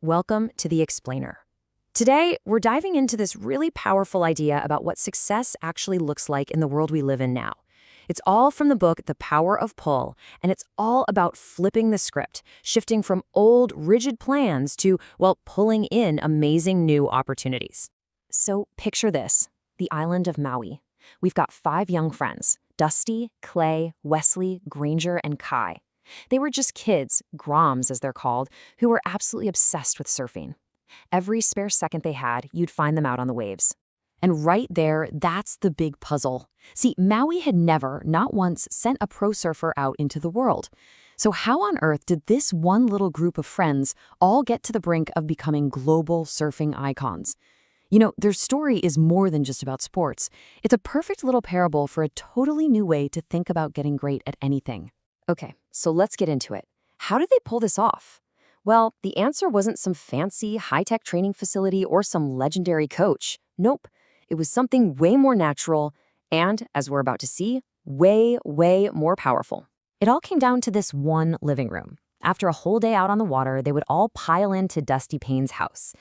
Welcome to The Explainer. Today, we're diving into this really powerful idea about what success actually looks like in the world we live in now. It's all from the book The Power of Pull, and it's all about flipping the script, shifting from old, rigid plans to, well, pulling in amazing new opportunities. So picture this, the island of Maui. We've got 5 young friends, Dusty, Clay, Wesley, Granger, and Kai. They were just kids, groms as they're called, who were absolutely obsessed with surfing. Every spare second they had, you'd find them out on the waves. And right there, that's the big puzzle. See, Maui had never, not once, sent a pro surfer out into the world. So how on earth did this one little group of friends all get to the brink of becoming global surfing icons? You know, their story is more than just about sports. It's a perfect little parable for a totally new way to think about getting great at anything. Okay, so let's get into it. How did they pull this off? Well, the answer wasn't some fancy, high-tech training facility or some legendary coach. Nope. It was something way more natural and, as we're about to see, way, way more powerful. It all came down to this one living room. After a whole day out on the water, they would all pile into Dusty Payne's house.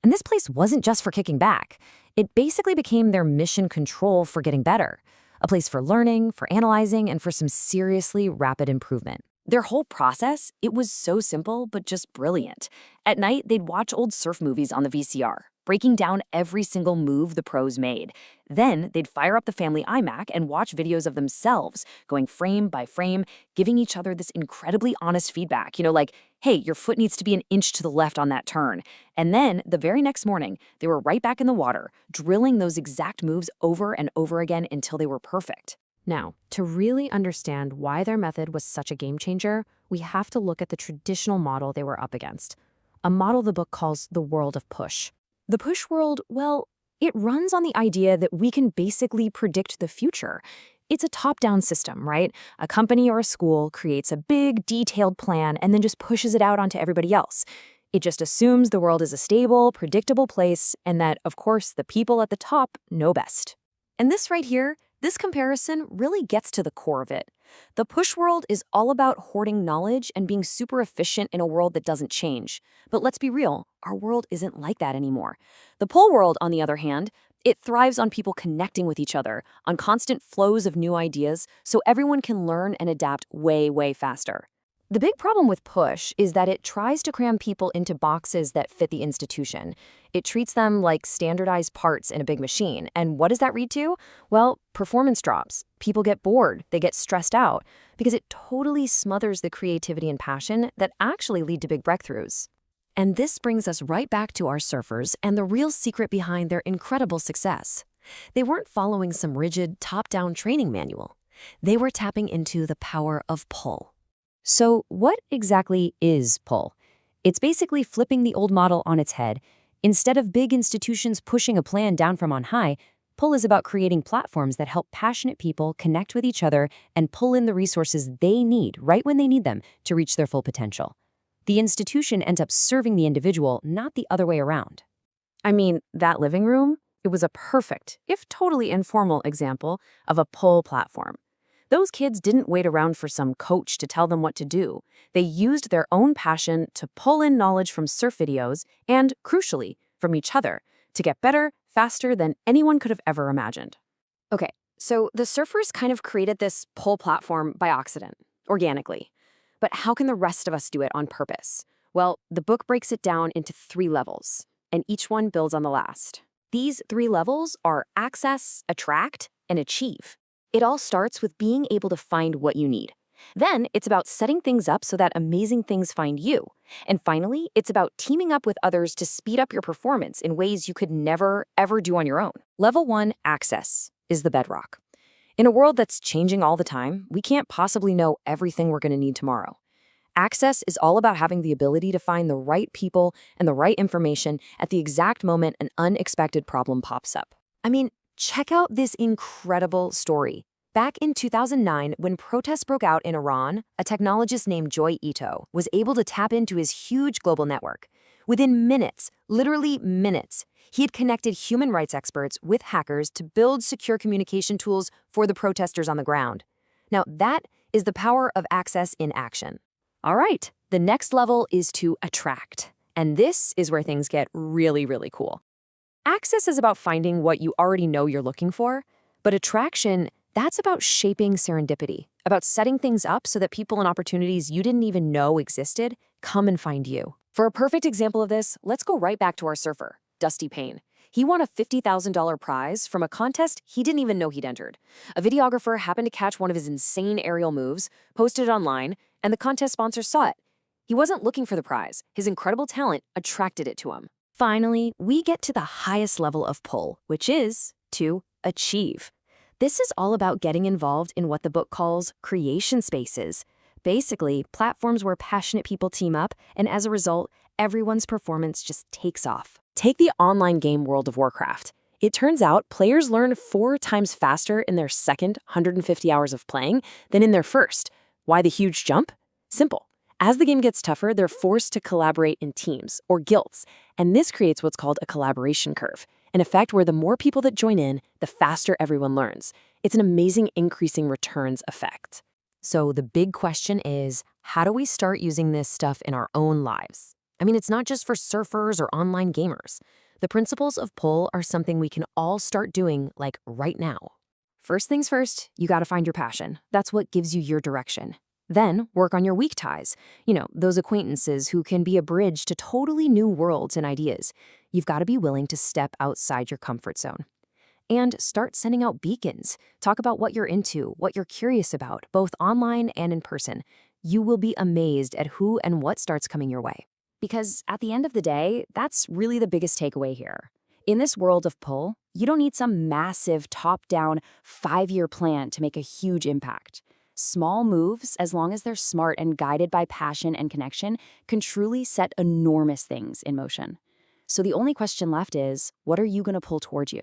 And this place wasn't just for kicking back. It basically became their mission control for getting better. A place for learning, for analyzing, and for some seriously rapid improvement. Their whole process, it was so simple, but just brilliant. At night, they'd watch old surf movies on the VCR, breaking down every single move the pros made. Then they'd fire up the family iMac and watch videos of themselves, going frame by frame, giving each other this incredibly honest feedback. Like, hey, your foot needs to be an inch to the left on that turn. And then the very next morning, they were right back in the water, drilling those exact moves over and over again until they were perfect. Now, to really understand why their method was such a game changer, we have to look at the traditional model they were up against, a model the book calls the world of push. The push world, well, it runs on the idea that we can basically predict the future. It's a top-down system, right? A company or a school creates a big, detailed plan and then just pushes it out onto everybody else. It just assumes the world is a stable, predictable place and that, of course, the people at the top know best. And this right here, this comparison really gets to the core of it. The push world is all about hoarding knowledge and being super efficient in a world that doesn't change. But let's be real, our world isn't like that anymore. The pull world, on the other hand, it thrives on people connecting with each other, on constant flows of new ideas, so everyone can learn and adapt way, way faster. The big problem with push is that it tries to cram people into boxes that fit the institution. It treats them like standardized parts in a big machine. And what does that lead to? Well, performance drops. People get bored. They get stressed out because it totally smothers the creativity and passion that actually lead to big breakthroughs. And this brings us right back to our surfers and the real secret behind their incredible success. They weren't following some rigid, top-down training manual. They were tapping into the power of pull. So what exactly is pull? It's basically flipping the old model on its head. Instead of big institutions pushing a plan down from on high, pull is about creating platforms that help passionate people connect with each other and pull in the resources they need right when they need them to reach their full potential. The institution ends up serving the individual, not the other way around. I mean, that living room, it was a perfect, if totally informal example of a pull platform. Those kids didn't wait around for some coach to tell them what to do. They used their own passion to pull in knowledge from surf videos and, crucially, from each other to get better, faster than anyone could have ever imagined. Okay, so the surfers kind of created this pull platform by accident, organically. But how can the rest of us do it on purpose? Well, the book breaks it down into 3 levels, and each one builds on the last. These 3 levels are access, attract, and achieve. It all starts with being able to find what you need. Then it's about setting things up so that amazing things find you. And finally, it's about teaming up with others to speed up your performance in ways you could never, ever do on your own. Level 1, access, is the bedrock. In a world that's changing all the time, we can't possibly know everything we're going to need tomorrow. Access is all about having the ability to find the right people and the right information at the exact moment an unexpected problem pops up. I mean, check out this incredible story. Back in 2009, when protests broke out in Iran, a technologist named Joy Ito was able to tap into his huge global network. Within minutes, literally minutes, he had connected human rights experts with hackers to build secure communication tools for the protesters on the ground. Now, that is the power of access in action. All right, the next level is to attract. And this is where things get really, really cool. Access is about finding what you already know you're looking for, but attraction, that's about shaping serendipity, about setting things up so that people and opportunities you didn't even know existed come and find you. For a perfect example of this, let's go right back to our surfer, Dusty Payne. He won a $50,000 prize from a contest he didn't even know he'd entered. A videographer happened to catch one of his insane aerial moves, posted it online, and the contest sponsor saw it. He wasn't looking for the prize. His incredible talent attracted it to him. Finally, we get to the highest level of pull, which is to achieve. This is all about getting involved in what the book calls creation spaces. Basically, platforms where passionate people team up, and as a result, everyone's performance just takes off. Take the online game World of Warcraft. It turns out players learn 4 times faster in their second 150 hours of playing than in their first. Why the huge jump? Simple. As the game gets tougher, they're forced to collaborate in teams, or guilds, and this creates what's called a collaboration curve, an effect where the more people that join in, the faster everyone learns. It's an amazing increasing returns effect. So the big question is, how do we start using this stuff in our own lives? I mean, it's not just for surfers or online gamers. The principles of pull are something we can all start doing, like right now. First things first, you gotta find your passion. That's what gives you your direction. Then work on your weak ties. Those acquaintances who can be a bridge to totally new worlds and ideas. You've got to be willing to step outside your comfort zone. And start sending out beacons. Talk about what you're into, what you're curious about, both online and in person. You will be amazed at who and what starts coming your way. Because at the end of the day, that's really the biggest takeaway here. In this world of pull, you don't need some massive top-down 5-year plan to make a huge impact. Small moves, as long as they're smart and guided by passion and connection, can truly set enormous things in motion. So the only question left is, what are you going to pull towards you?